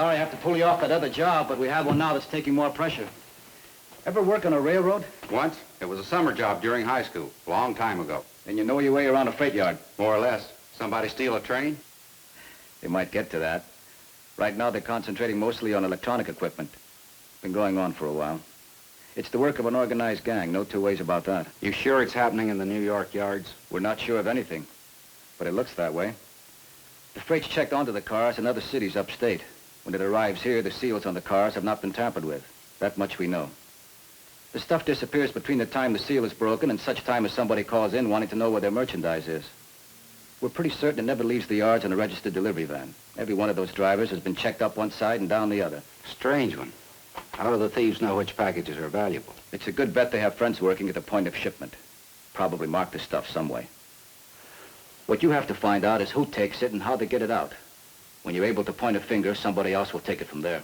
Sorry I have to pull you off that other job, but we have one now that's taking more pressure. Ever work on a railroad? Once. It was a summer job during high school, a long time ago. And you know your way around a freight yard? More or less. Somebody steal a train? They might get to that. Right now, they're concentrating mostly on electronic equipment. Been going on for a while. It's the work of an organized gang, no two ways about that. You sure it's happening in the New York yards? We're not sure of anything, but it looks that way. The freight's checked onto the cars in other cities upstate. When it arrives here, the seals on the cars have not been tampered with. That much we know. The stuff disappears between the time the seal is broken and such time as somebody calls in wanting to know where their merchandise is. We're pretty certain it never leaves the yards in a registered delivery van. Every one of those drivers has been checked up one side and down the other. Strange one. How do the thieves know which packages are valuable? It's a good bet they have friends working at the point of shipment. Probably mark the stuff some way. What you have to find out is who takes it and how they get it out. When you're able to point a finger, somebody else will take it from there.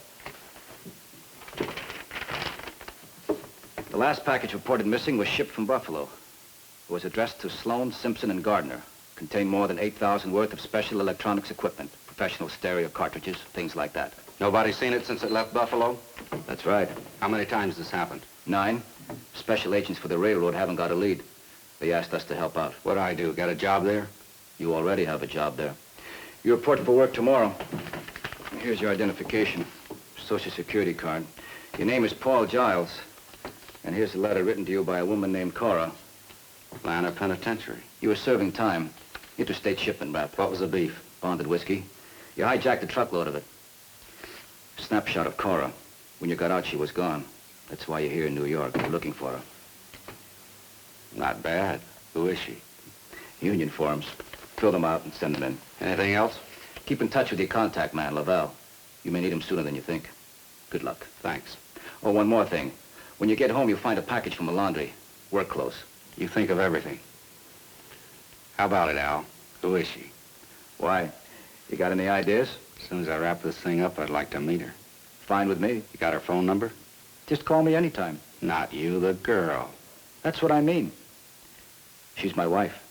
The last package reported missing was shipped from Buffalo. It was addressed to Sloan, Simpson, and Gardner. Contained more than 8,000 worth of special electronics equipment, professional stereo cartridges, things like that. Nobody's seen it since it left Buffalo? That's right. How many times this happened? 9. Special agents for the railroad haven't got a lead. They asked us to help out. What'd I do? Got a job there? You already have a job there. You report for work tomorrow. Here's your identification, Social Security card. Your name is Paul Giles. And here's a letter written to you by a woman named Cora. Atlanta Penitentiary. You were serving time. Interstate shipment rap. What was the beef? Bonded whiskey. You hijacked a truckload of it. Snapshot of Cora. When you got out, she was gone. That's why you're here in New York. You're looking for her. Not bad. Who is she? Union forms. Fill them out and send them in. Anything else? Keep in touch with your contact man, Lavelle. You may need him sooner than you think. Good luck. Thanks. Oh, one more thing. When you get home, you'll find a package from a laundry. Work clothes. You think of everything. How about it, Al? Who is she? Why? You got any ideas? As soon as I wrap this thing up, I'd like to meet her. Fine with me. You got her phone number? Just call me anytime. Not you, the girl. That's what I mean. She's my wife.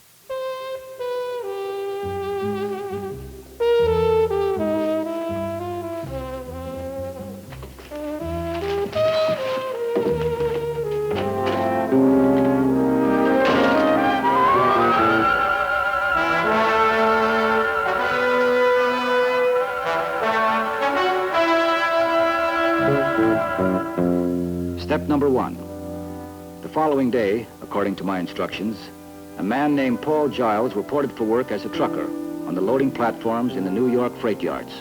Step number 1. The following day, according to my instructions, a man named Paul Giles reported for work as a trucker on the loading platforms in the New York freight yards.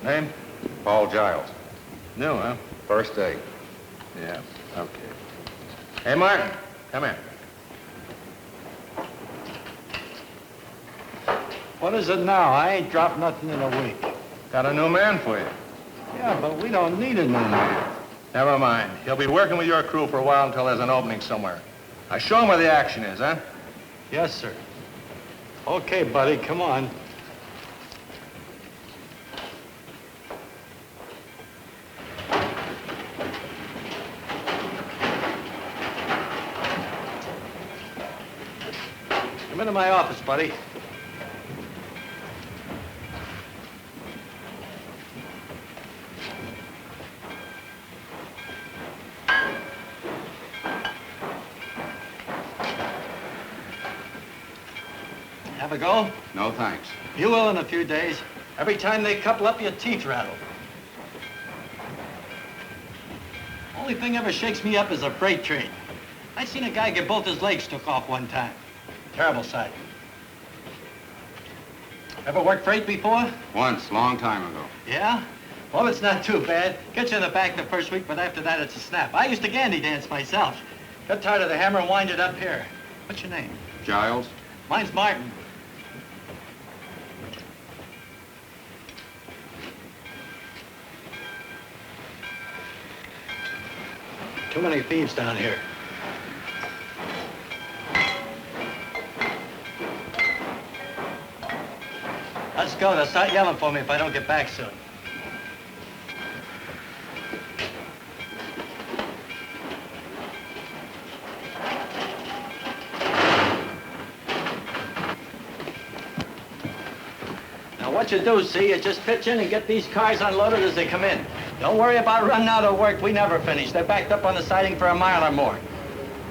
Name? Paul Giles. New, huh? First day. Yeah, okay. Hey, Martin, come here. What is it now? I ain't dropped nothing in a week. Got a new man for you. Yeah, but we don't need a new man. Never mind. He'll be working with your crew for a while until there's an opening somewhere. Now show him where the action is, huh? Yes, sir. Okay, buddy, come on. Come into my office, buddy. Have a go? No, thanks. You will in a few days. Every time they couple up, your teeth rattle. Only thing ever shakes me up is a freight train. I seen a guy get both his legs took off one time. Terrible sight. Ever worked freight before? Once, long time ago. Yeah? Well, it's not too bad. Gets you in the back the first week, but after that, it's a snap. I used to gandy dance myself. Got tired of the hammer and wind it up here. What's your name? Giles? Mine's Martin. Too many thieves down here. Let's go. They'll start yelling for me if I don't get back soon. Now, what you do, see, is just pitch in and get these cars unloaded as they come in. Don't worry about running out of work. We never finish. They're backed up on the siding for a mile or more.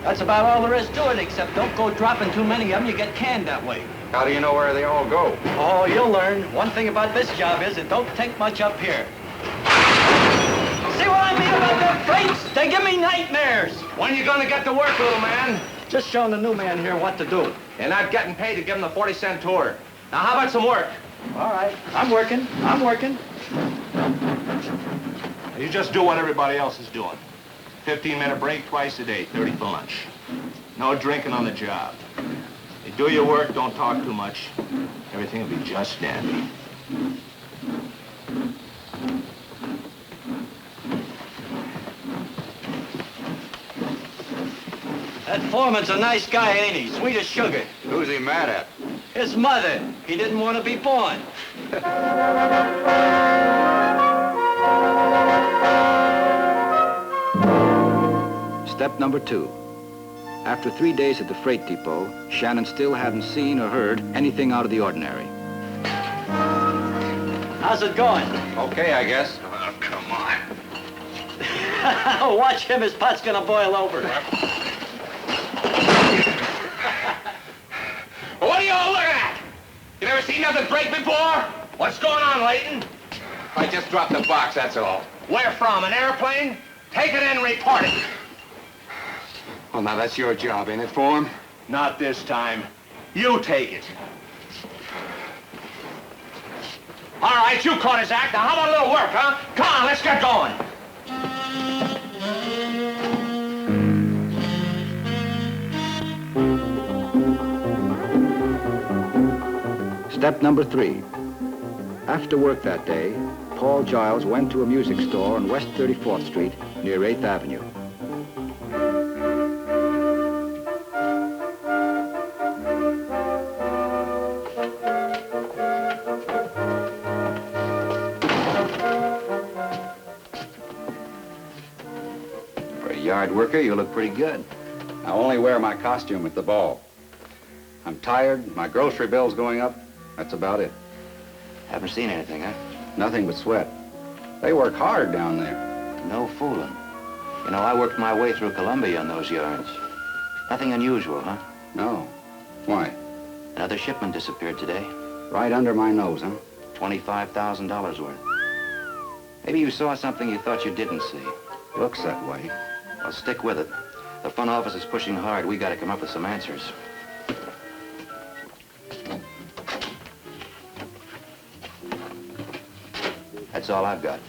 That's about all there is to it, except don't go dropping too many of them. You get canned that way. How do you know where they all go? Oh, you'll learn. One thing about this job is it don't take much up here. See what I mean about them freights? They give me nightmares. When you gonna get to work, little man? Just showing the new man here what to do. You're not getting paid to give him the 40-cent tour. Now, how about some work? All right. I'm working. I'm working. You just do what everybody else is doing. 15-minute break twice a day, 30 for lunch. No drinking on the job. You do your work, don't talk too much. Everything will be just dandy. That foreman's a nice guy, ain't he? Sweet as sugar. Who's he mad at? His mother. He didn't want to be born. Step number 2. After 3 days at the freight depot, Shannon still hadn't seen or heard anything out of the ordinary. How's it going? Okay, I guess. Oh, come on. Watch him. His pot's gonna boil over. What are you all looking at? You never seen nothing break before? What's going on, Layton? I just dropped the box, that's all. Where from? An airplane? Take it in and report it. Well, now that's your job, ain't it, Form? Not this time. You take it. All right, you caught his act. Now, how about a little work, huh? Come on, let's get going. Step number 3. After work that day, Paul Giles went to a music store on West 34th Street near 8th Avenue. For a yard worker, you look pretty good. I only wear my costume at the ball. I'm tired, my grocery bill's going up. That's about it. Haven't seen anything, huh? Nothing but sweat. They work hard down there. No fooling. You know, I worked my way through Columbia on those yards. Nothing unusual, huh? No. Why? Another shipment disappeared today. Right under my nose, huh? $25,000 worth. Maybe you saw something you thought you didn't see. Looks that way. Well, stick with it. The front office is pushing hard. We got to come up with some answers. That's all I've got.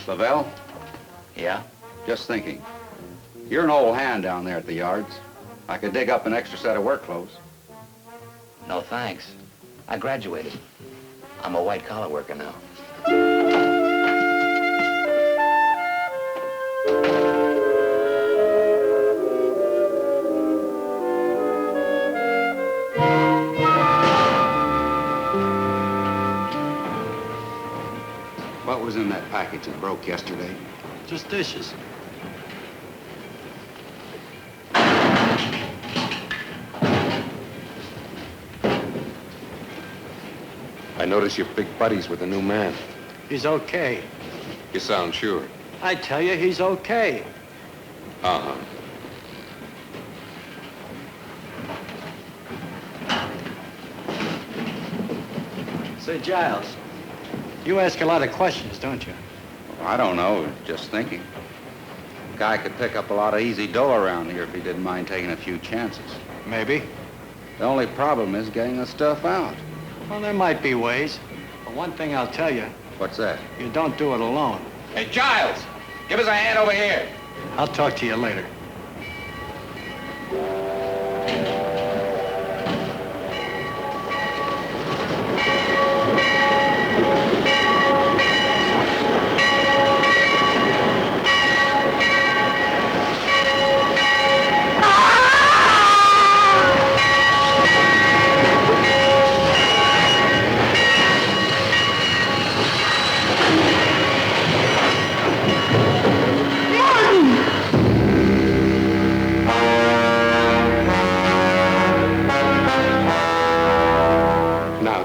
Lavelle, Yeah? just thinking. You're an old hand down there at the yards. I could dig up an extra set of work clothes. No, thanks. I graduated. I'm a white-collar worker now. What was in that package that broke yesterday? Just dishes. I notice you're big buddies with the new man. He's okay. You sound sure. I tell you, he's okay. Uh-huh. Say, Giles, you ask a lot of questions, don't you? Well, I don't know, just thinking. Guy could pick up a lot of easy dough around here if he didn't mind taking a few chances. Maybe. The only problem is getting the stuff out. Well, there might be ways. But one thing I'll tell you, What's that? you don't do it alone. Hey, Giles! Give us a hand over here. I'll talk to you later.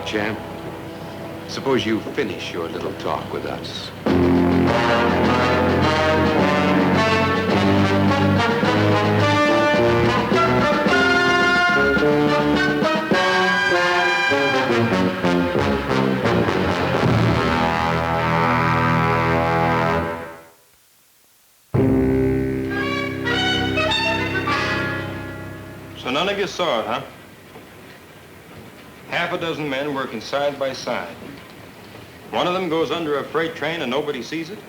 Champ, suppose you finish your little talk with us. So none of you saw it, huh? Half a dozen men working side by side. One of them goes under a freight train and nobody sees it?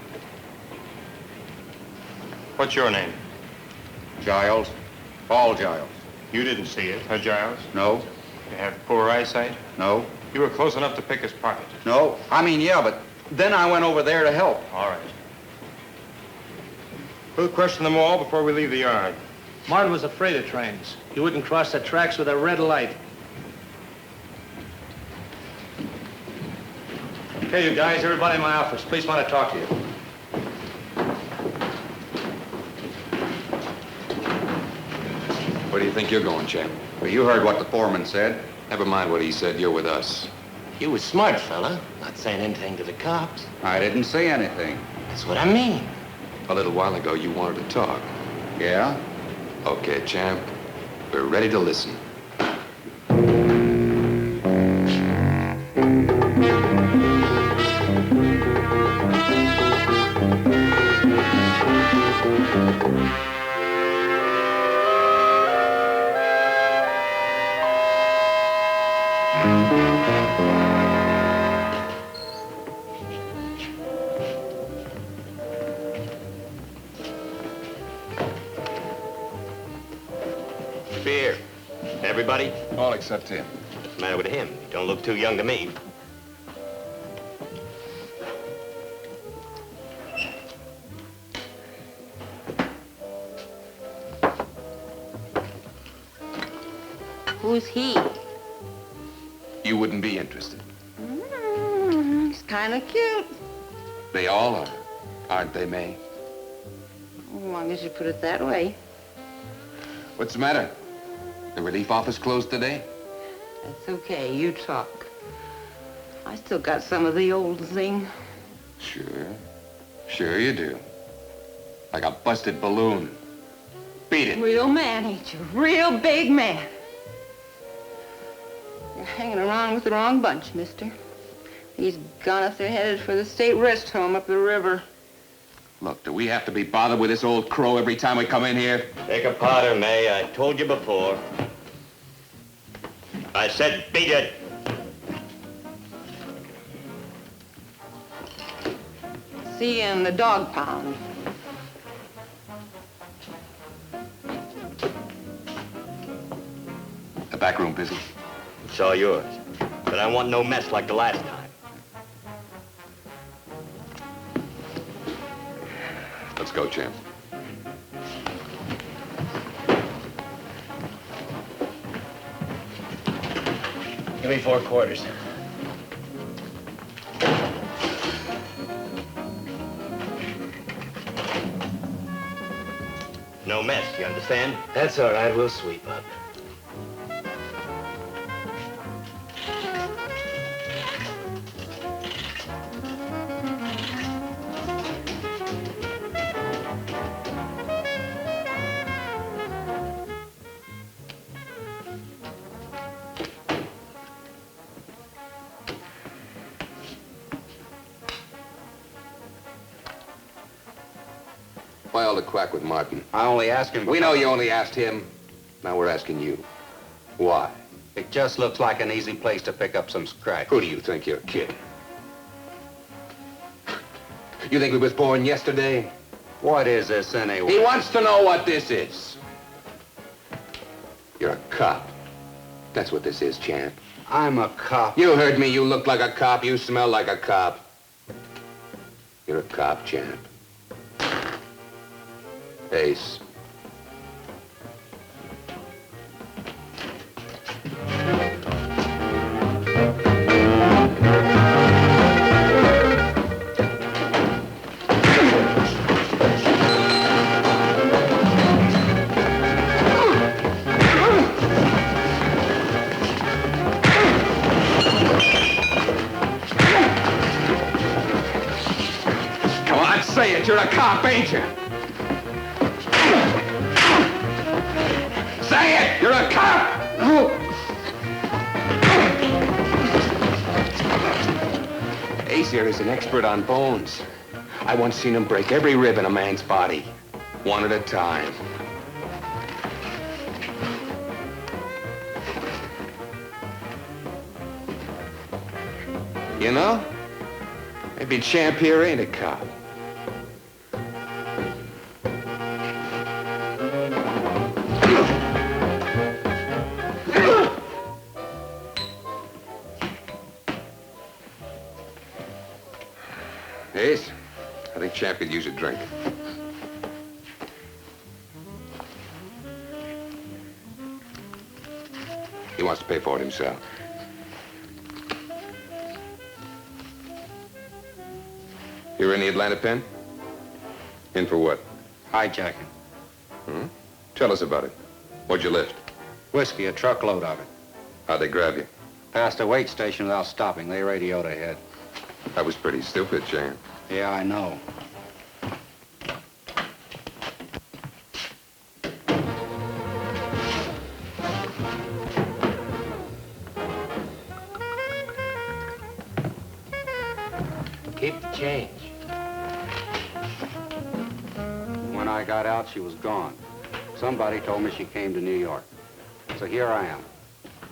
What's your name? Giles. Paul Giles. You didn't see it, huh, Giles? No. You have poor eyesight? No. You were close enough to pick his pocket. No. I mean, yeah, but then I went over there to help. All right. We'll question them all before we leave the yard. Martin was afraid of trains. He wouldn't cross the tracks with a red light. Okay, you guys, everybody in my office, please want to talk to you. Where do you think you're going, Champ? Well, you heard what the foreman said. Never mind what he said. You're with us. You was smart, fella. Not saying anything to the cops. I didn't say anything. That's what I mean. A little while ago, you wanted to talk. Yeah? Okay, Champ. We're ready to listen. Beer. Everybody? All except him. What's the matter with him? He don't look too young to me. Who's he? You wouldn't be interested. He's kind of cute. They all are, aren't they, May? As long as you put it that way. What's the matter? The relief office closed today? That's okay, you talk. I still got some of the old zing. Sure. Sure you do. Like a busted balloon. Beat it. Real man, ain't you? Real big man. You're hanging around with the wrong bunch, mister. These goneths are headed for the state rest home up the river. Look, do we have to be bothered with this old crow every time we come in here? Take a powder, May. I told you before. I said beat it. See you in the dog pound. The back room busy. It's all yours. But I want no mess like the last time. Let's go, Champ. Give me 4 quarters. No mess, you understand? That's all right, we'll sweep up. all the quack with Martin? I only asked him... We know you only asked him. Now we're asking you. Why? It just looks like an easy place to pick up some scratch. Who do you think you're kidding? You think we was born yesterday? What is this anyway? He wants to know what this is. You're a cop. That's what this is, champ. I'm a cop. You heard me. You look like a cop. You smell like a cop. You're a cop, champ. Ace. Say it, you're a cop, ain't you? Say it, you're a cop! Ace here is an expert on bones. I once seen him break every rib in a man's body, one at a time. You know, maybe Champ here ain't a cop. Ace, I think Champ could use a drink. He wants to pay for it himself. You're in the Atlanta pen? In for what? Hijacking. Hmm? Tell us about it. What'd you lift? Whiskey, a truckload of it. How'd they grab you? Past a wait station without stopping. They radioed ahead. That was pretty stupid, Champ. Yeah, I know. Keep the change. When I got out, she was gone. Somebody told me she came to New York. So here I am.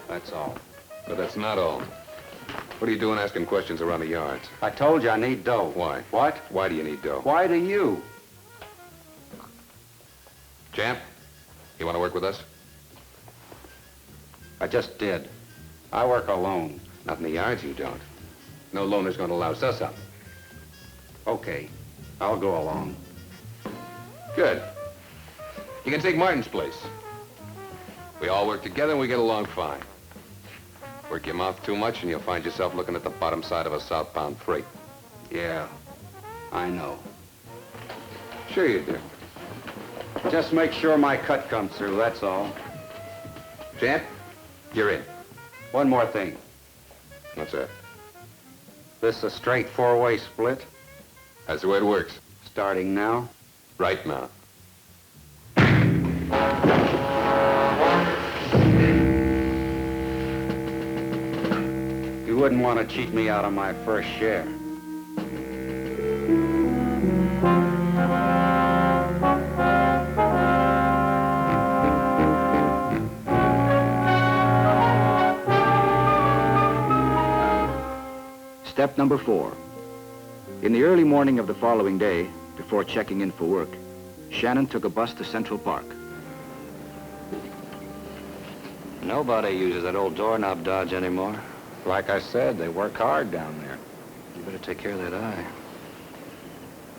That's all. But that's not all. What are you doing asking questions around the yards? I told you I need dough. Why? What? Why do you need dough? Why do you? Champ, you want to work with us? I just did. I work alone. Not in the yards, you don't. No loaner's going to louse us up. Okay, I'll go along. Good. You can take Martin's place. We all work together and we get along fine. Work your mouth too much and you'll find yourself looking at the bottom side of a southbound freight. Yeah, I know. Sure you do. Just make sure my cut comes through, that's all. Champ, you're in. One more thing. What's that? This a straight four-way split? That's the way it works. Starting now? Right now. You wouldn't want to cheat me out of my first share. Step number 4. In the early morning of the following day, before checking in for work, Shannon took a bus to Central Park. Nobody uses that old doorknob dodge anymore. Like I said, they work hard down there. You better take care of that eye.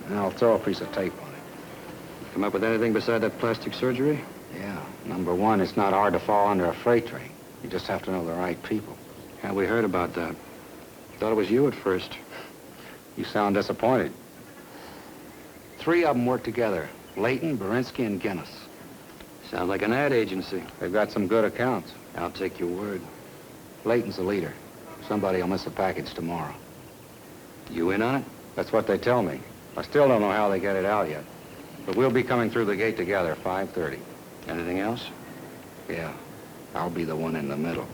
And I'll throw a piece of tape on it. Come up with anything beside that plastic surgery? Yeah. Number one, it's not hard to fall under a freight train. You just have to know the right people. Yeah, we heard about that. Thought it was you at first. You sound disappointed. 3 of them work together. Layton, Berinsky, and Guinness. Sounds like an ad agency. They've got some good accounts. I'll take your word. Layton's the leader. Somebody will miss a package tomorrow. You in on it? That's what they tell me. I still don't know how they get it out yet. But we'll be coming through the gate together, 5:30. Anything else? Yeah, I'll be the one in the middle.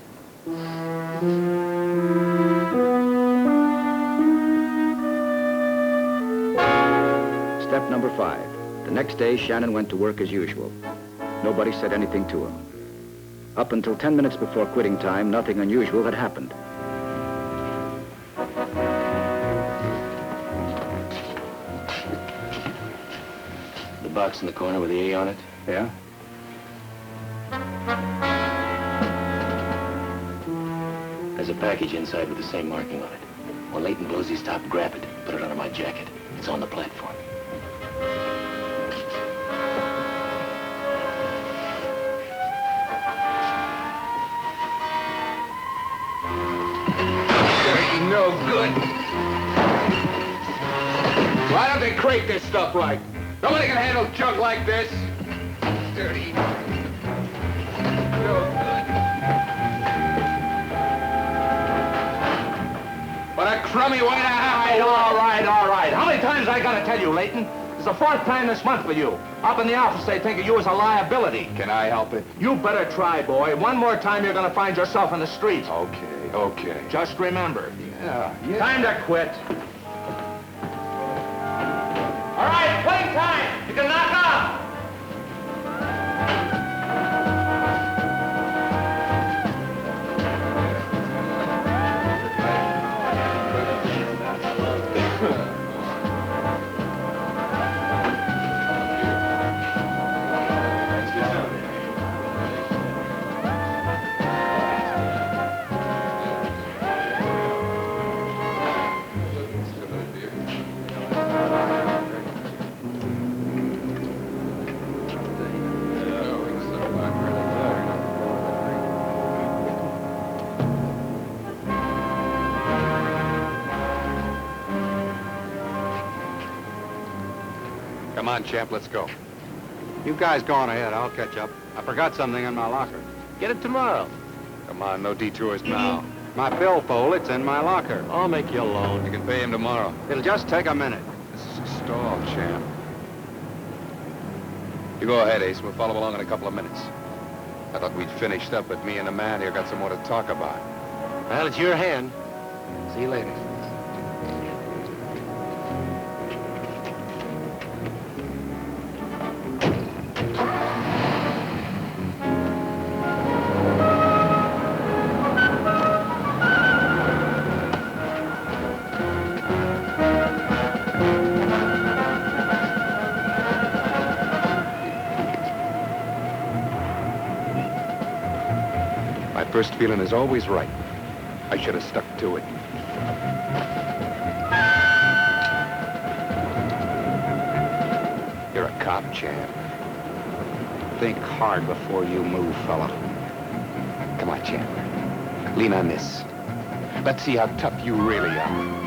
Step number 5. The next day, Shannon went to work as usual. Nobody said anything to him. Up until 10 minutes before quitting time, nothing unusual had happened. The box in the corner with the A on it? Yeah? There's a package inside with the same marking on it. When Leighton blows his top, grab it. Put it under my jacket. It's on the platform. No good. Why don't they crate this stuff right? Nobody can handle junk like this. Dirty. No good. What a crummy way to have to All right. How many times I gotta tell you, Leighton? It's the fourth time this month for you. Up in the office, they think of you as a liability. Can I help it? You better try, boy. One more time, you're gonna find yourself in the streets. Okay. Just remember. Yeah. Time to quit. All right, quitting time. You can knock off. Come on, champ, let's go. You guys go on ahead. I'll catch up. I forgot something in my locker. Get it tomorrow. Come on, no detours now. My billfold, it's in my locker. I'll make you a loan. You can pay him tomorrow. It'll just take a minute. This is a stall, champ. You go ahead, Ace. We'll follow along in a couple of minutes. I thought we'd finished up, but me and the man here got some more to talk about. Well, it's your hand. See you later. My first feeling is always right. I should have stuck to it. You're a cop, champ. Think hard before you move, fella. Come on, champ. Lean on this. Let's see how tough you really are.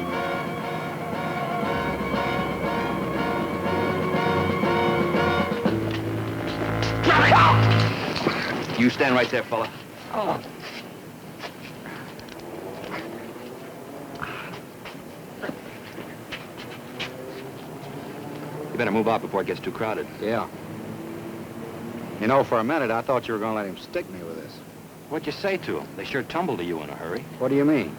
You stand right there, fella. Oh. You better move out before it gets too crowded. Yeah. You know, for a minute, I thought you were going to let him stick me with this. What'd you say to him? They sure tumbled to you in a hurry. What do you mean?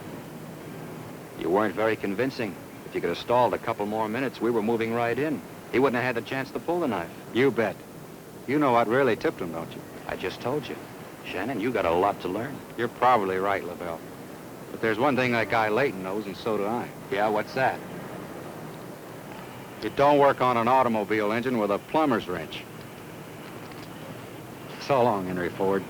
You weren't very convincing. If you could have stalled a couple more minutes, we were moving right in. He wouldn't have had the chance to pull the knife. You bet. You know what really tipped him, don't you? I just told you. Shannon, you got a lot to learn. You're probably right, LaBelle. But there's one thing that guy Leighton knows, and so do I. Yeah, what's that? You don't work on an automobile engine with a plumber's wrench. So long, Henry Ford.